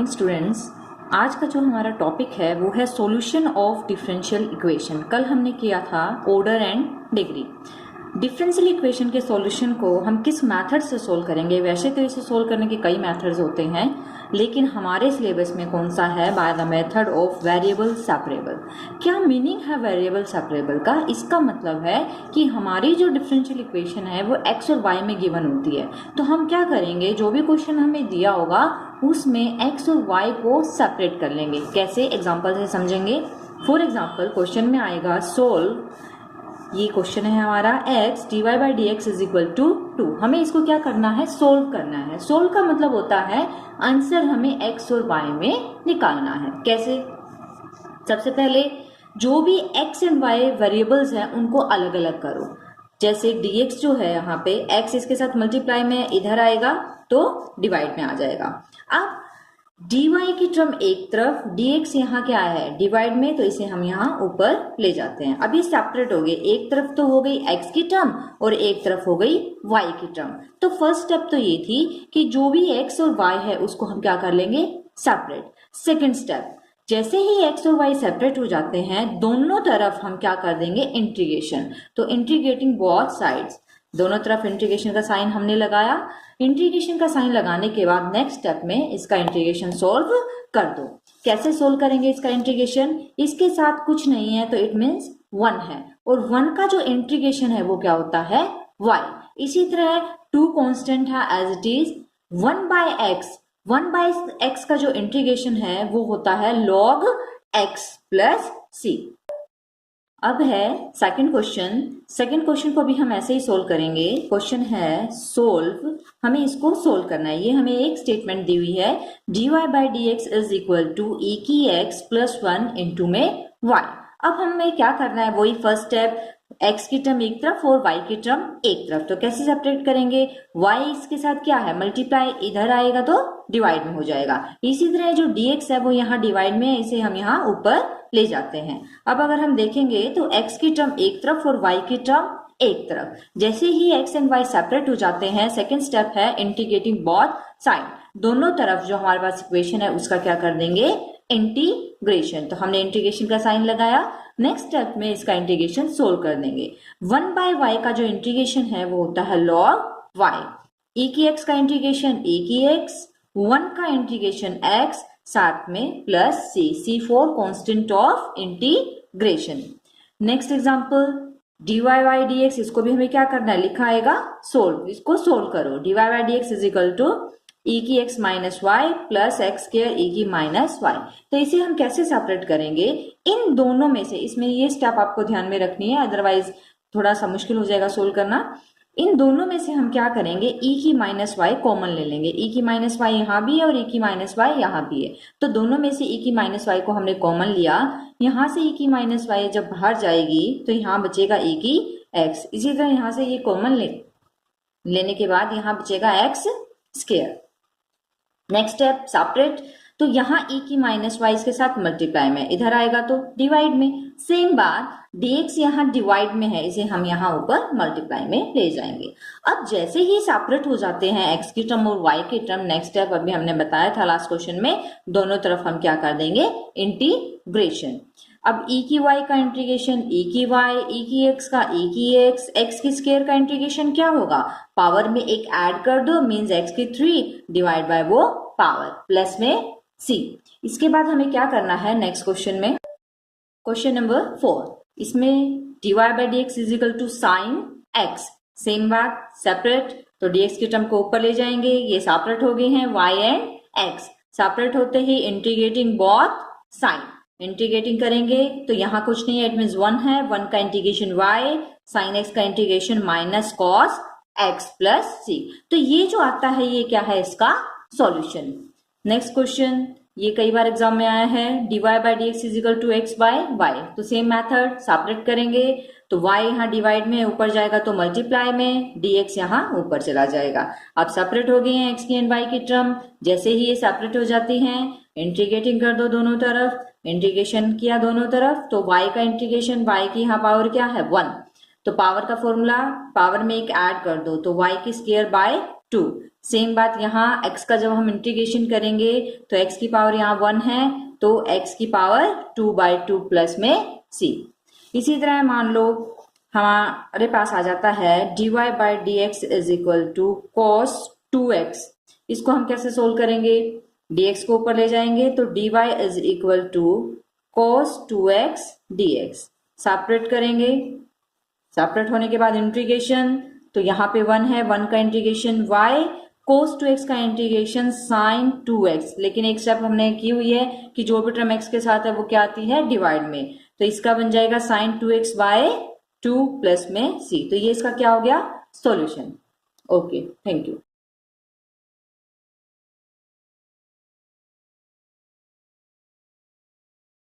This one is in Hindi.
Morning students. आज का जो हमारा टॉपिक है वो है सॉल्यूशन ऑफ डिफरेंशियल इक्वेशन। कल हमने किया था order and degree. Differential equation के सॉल्यूशन को हम किस मेथड से सोल्व करेंगे? वैसे तो इसे सोल्व करने के कई मेथड्स होते हैं, लेकिन हमारे सिलेबस में कौन सा है? By the method of variable separable. क्या मीनिंग है वेरिएबल सेपरेबल का? इसका मतलब है कि हमारी जो डिफरेंशियल इक्वेशन है वो एक्स और वाई में गिवन होती है। तो हम क्या करेंगे, जो भी क्वेश्चन हमें दिया होगा उसमें एक्स और वाई को सेपरेट कर लेंगे। कैसे? एग्जाम्पल से समझेंगे। फॉर एग्जाम्पल क्वेश्चन में आएगा सोल्व, ये क्वेश्चन है हमारा x dy by d x is equal to 2। हमें इसको क्या करना है? सोल्व करना है। सोल्व का मतलब होता है आंसर हमें x और y में निकालना है। कैसे? सबसे पहले जो भी x एंड y वेरिएबल्स हैं उनको अलग अलग करो। जैसे dx जो है यहाँ पे x इसके साथ मल्टीप्लाई में इधर आएगा तो डिवाइड में आ जाएगा। अब dy की टर्म एक तरफ, dx यहाँ क्या है? डिवाइड में, तो इसे हम यहाँ ऊपर ले जाते हैं। अब ये सेपरेट हो गए, एक तरफ तो हो गई x की टर्म और एक तरफ हो गई y की टर्म। तो फर्स्ट स्टेप तो ये थी कि जो भी x और y है उसको हम क्या कर लेंगे? सेपरेट। सेकंड स्टेप, जैसे ही x और y सेपरेट हो जाते हैं दोनों तरफ हम क्या कर देंगे? इंटीग्रेशन। तो इंटीग्रेटिंग बोथ साइड्स, दोनों तरफ इंटीग्रेशन का साइन हमने लगाया। इंटीग्रेशन का साइन लगाने के बाद नेक्स्ट स्टेप में इसका इंटीग्रेशन सोल्व कर दो। कैसे सोल्व करेंगे इसका इंटीग्रेशन? इसके साथ कुछ नहीं है तो इट मीन्स 1 है, और 1 का जो इंटीग्रेशन है वो क्या होता है? y। इसी तरह 2 कांस्टेंट है as it is. 1 by x का जो इंटीग्रेशन है वो होता है log x प्लस c। अब है सेकंड क्वेश्चन। सेकंड क्वेश्चन को भी हम ऐसे ही सोल्व करेंगे। क्वेश्चन है सोल्व, हमें इसको सोल्व करना है। ये हमें एक स्टेटमेंट दी हुई है dy by d x is equal to e की x प्लस 1 इंटू में y। अब हमें क्या करना है? वही फर्स्ट स्टेप, x की टर्म एक तरफ और y की टर्म एक तरफ। तो कैसे सेपरेट करेंगे? y इसके साथ क्या है? मल्टीप्लाई, इधर आएगा तो डिवाइड में हो जाएगा। इसी तरह जो dx है वो यहाँ डिवाइड में है, इसे हम यहाँ ऊपर ले जाते हैं। अब अगर हम देखेंगे तो x की टर्म एक तरफ और y की टर्म एक तरफ। जैसे ही x एंड y सेपरेट हो जाते हैं सेकेंड स्टेप है इंटीग्रेटिंग बोथ साइड। दोनों तरफ जो हमारे पास इक्वेशन है उसका क्या कर देंगे? इंटीग्रेशन। तो हमने इंटीग्रेशन का साइन लगाया। नेक्स्ट स्टेप में इसका इंटीग्रेशन सोल्व कर देंगे। 1 बाय y का जो इंटीग्रेशन है वो होता है log y। e की x का इंटीग्रेशन e की x, 1 का इंटीग्रेशन x, साथ में plus c for constant of integration. Next example dy by d x, इसको भी हमें क्या करना है? लिखा आएगा सोल्व। इसको सोल्व करो। dy by d x is equal to e की x minus y plus x square e की माइनस वाई। तो इसे हम कैसे सेपरेट करेंगे? इन दोनों में से, इसमें ये स्टेप आपको ध्यान में रखनी है, अदरवाइज थोड़ा सा मुश्किल हो जाएगा सोल्व करना। इन दोनों में से हम क्या करेंगे? e की माइनस वाई कॉमन ले लेंगे। e की माइनस वाई यहाँ भी है और e की माइनस वाई यहाँ भी है, तो दोनों में से e की माइनस वाई को हमने कॉमन लिया। यहाँ से e की माइनस वाई जब बाहर जाएगी तो यहाँ बचेगा e की x। इसी तरह यहाँ से ये कॉमन लेने के बाद यहाँ बचेगा x square. Next step separate, तो यहाँ e की माइनस वाई के साथ मल्टीप्लाई में, इधर आएगा तो डिवाइड में। सेम बात dx यहाँ डिवाइड में है, इसे हम यहाँ ऊपर मल्टीप्लाई में ले जाएंगे। अब जैसे ही सेपरेट हो जाते हैं x की टर्म और y की टर्म, नेक्स्ट स्टेप अभी हमने बताया था लास्ट क्वेश्चन में, दोनों तरफ हम क्या कर देंगे? इंटीग्रेशन। अब e की y का इंटीग्रेशन e की y, e की x का e की x की स्क्वायर का इंटीग्रेशन क्या होगा? पावर में एक ऐड कर दो, मीन्स x की 3 डिवाइड बाय वो पावर प्लस में c। इसके बाद हमें क्या करना है नेक्स्ट क्वेश्चन में? क्वेश्चन नंबर 4, इसमें dy by d x is equal to sine x। Same बात, सेपरेट, तो dx की टर्म को ऊपर ले जाएंगे, ये सेपरेट हो गए हैं y एंड x। सेपरेट होते ही इंटीग्रेटिंग बोथ साइन, इंटीग्रेटिंग करेंगे तो यहाँ कुछ नहीं है, इट मीन्स 1 है। 1 का इंटीग्रेशन y, साइन x का integration minus cos x plus c। तो ये जो आता है ये क्या है? इसका सॉल्यूशन। नेक्स्ट क्वेश्चन, ये कई बार एग्जाम में आया है, dy by d x is equal to x by y. तो सेम मेथड, सेपरेट करेंगे तो y यहाँ डिवाइड में ऊपर जाएगा तो मल्टीप्लाई में, dx यहाँ ऊपर चला जाएगा। अब सेपरेट हो गए हैं x की एंड y की टर्म। जैसे ही ये सेपरेट हो जाती हैं इंटीग्रेटिंग कर दो दोनों तरफ, इंटीग्रेशन किया दोनों तरफ, तो y का इंटीग्रेशन, y की यहाँ पावर क्या है? 1। तो पावर का फॉर्मूला, पावर में एक ऐड कर दो तो y की स्क्वायर बाय 2, सेम बात यहाँ x का जब हम इंटीग्रेशन करेंगे तो x की पावर यहाँ 1 है तो x की पावर 2/2 प्लस में c। इसी तरह मान लो हमारे पास आ जाता है dy/dx is equal to cos 2x। इसको हम कैसे सोल्व करेंगे, dx को ऊपर ले जाएंगे तो dy is equal to cos 2x dx। Separate करेंगे, सेपरेट होने के बाद इंटीग्रेशन, तो यहाँ पे 1 है, 1 का इंटीग्रेशन y, cos 2x का इंटीग्रेशन sin 2x। लेकिन एक स्टेप हमने की हुई है कि जो भी टर्म x के साथ है वो क्या आती है, डिवाइड में, तो इसका बन जाएगा sin 2x बाय 2 प्लस में c। तो ये इसका क्या हो गया, सॉल्यूशन। Okay, thank you.